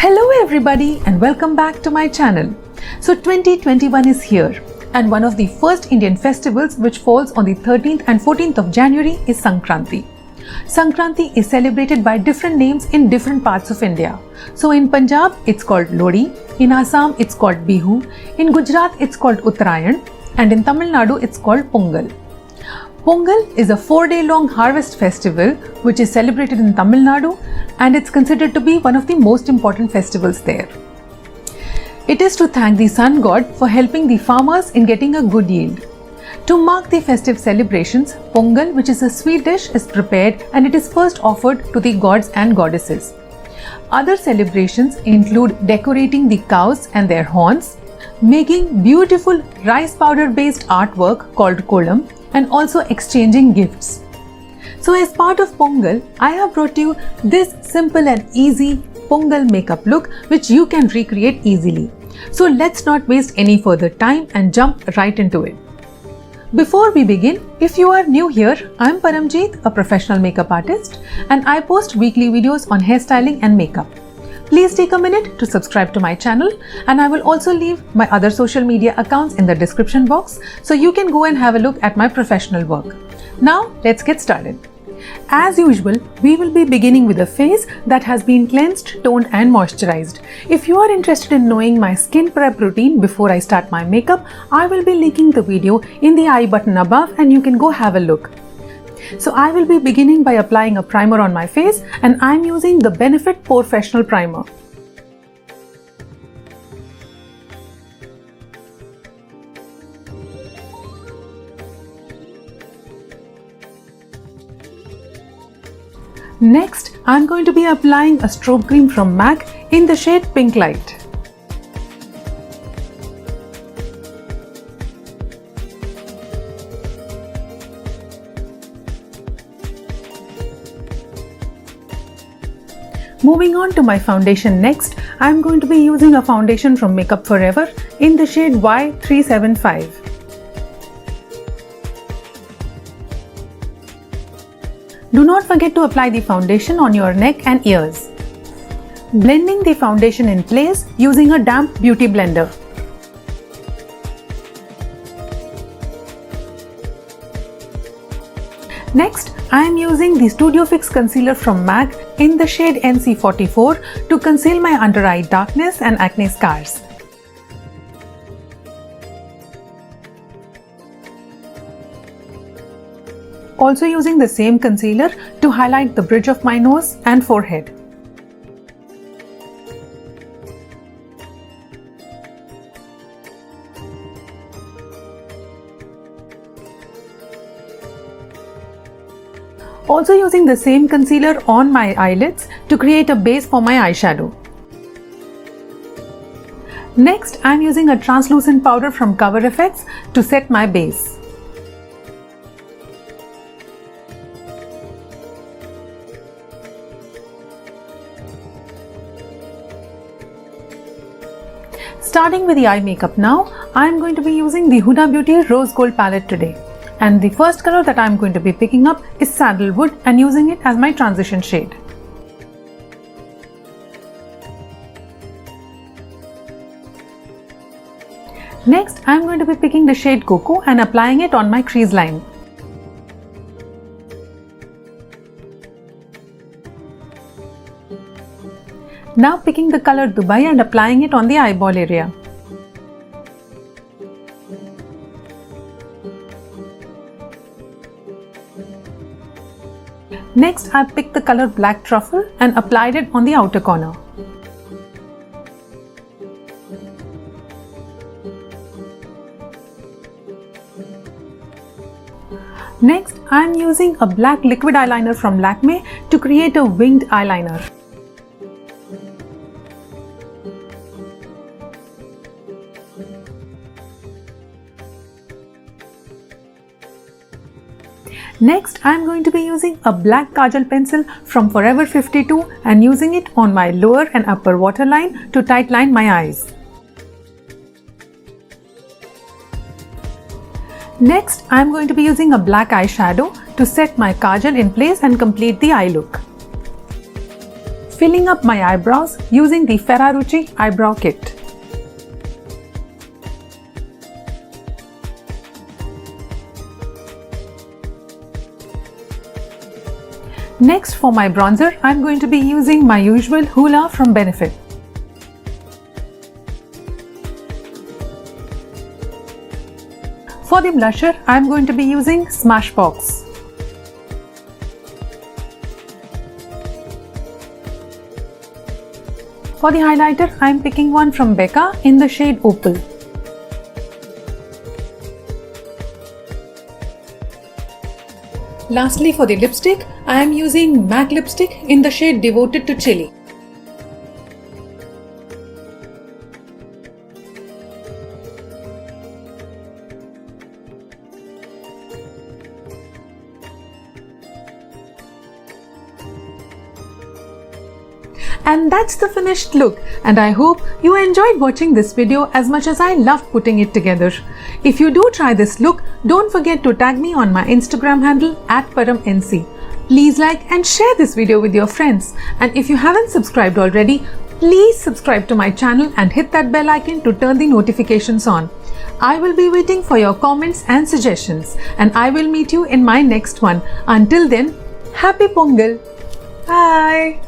Hello everybody and welcome back to my channel. So 2021 is here and one of the first Indian festivals which falls on the 13th and 14th of January is Sankranti. Sankranti is celebrated by different names in different parts of India. So in Punjab it's called Lodi, in Assam it's called Bihu, in Gujarat it's called Uttarayan and in Tamil Nadu it's called Pongal. Pongal is a 4-day-long harvest festival which is celebrated in Tamil Nadu and it's considered to be one of the most important festivals there. It is to thank the sun god for helping the farmers in getting a good yield. To mark the festive celebrations, Pongal, which is a sweet dish, is prepared and it is first offered to the gods and goddesses. Other celebrations include decorating the cows and their horns, making beautiful rice powder based artwork called kolam, and also exchanging gifts. So as part of Pongal, I have brought you this simple and easy Pongal makeup look which you can recreate easily. So let's not waste any further time and jump right into it. Before we begin, if you are new here, I'm Paramjeet, a professional makeup artist, and I post weekly videos on hairstyling and makeup. Please take a minute to subscribe to my channel, and I will also leave my other social media accounts in the description box so you can go and have a look at my professional work. Now let's get started. As usual, we will be beginning with a face that has been cleansed, toned and moisturized. If you are interested in knowing my skin prep routine before I start my makeup, I will be linking the video in the I button above and you can go have a look. So I will be beginning by applying a primer on my face and I am using the Benefit Professional Primer. Next, I am going to be applying a Strobe Cream from MAC in the shade Pink Light. Moving on to my foundation next, I am going to be using a foundation from Makeup Forever in the shade Y375. Do not forget to apply the foundation on your neck and ears. Blending the foundation in place using a damp beauty blender. Next, I am using the Studiofix Concealer from MAC in the shade NC44 to conceal my under eye darkness and acne scars. Also using the same concealer to highlight the bridge of my nose and forehead. Also using the same concealer on my eyelids to create a base for my eyeshadow. Next, I am using a translucent powder from Cover Effects to set my base. Starting with the eye makeup now, I am going to be using the Huda Beauty Rose Gold palette today. And the first color that I am going to be picking up is Sandalwood and using it as my transition shade. Next, I am going to be picking the shade Cocoa and applying it on my crease line. Now picking the color Dubai and applying it on the eyeball area. Next, I picked the color Black Truffle and applied it on the outer corner. Next, I am using a black liquid eyeliner from Lakme to create a winged eyeliner. Next, I am going to be using a black kajal pencil from Forever 52 and using it on my lower and upper waterline to tightline my eyes. Next, I am going to be using a black eyeshadow to set my kajal in place and complete the eye look. filling up my eyebrows using the Ferrarucci eyebrow kit. Next, for my bronzer, I'm going to be using my usual Huda from Benefit. For the blusher, I'm going to be using Smashbox. For the highlighter, I'm picking one from Becca in the shade Opal. Lastly, for the lipstick, I am using MAC lipstick in the shade Devoted to Chili. And that's the finished look, and I hope you enjoyed watching this video as much as I loved putting it together. If you do try this look, don't forget to tag me on my Instagram handle @ParamNC. Please like and share this video with your friends, and if you haven't subscribed already, please subscribe to my channel and hit that bell icon to turn the notifications on. I will be waiting for your comments and suggestions, and I will meet you in my next one. Until then, happy Pongal! Bye!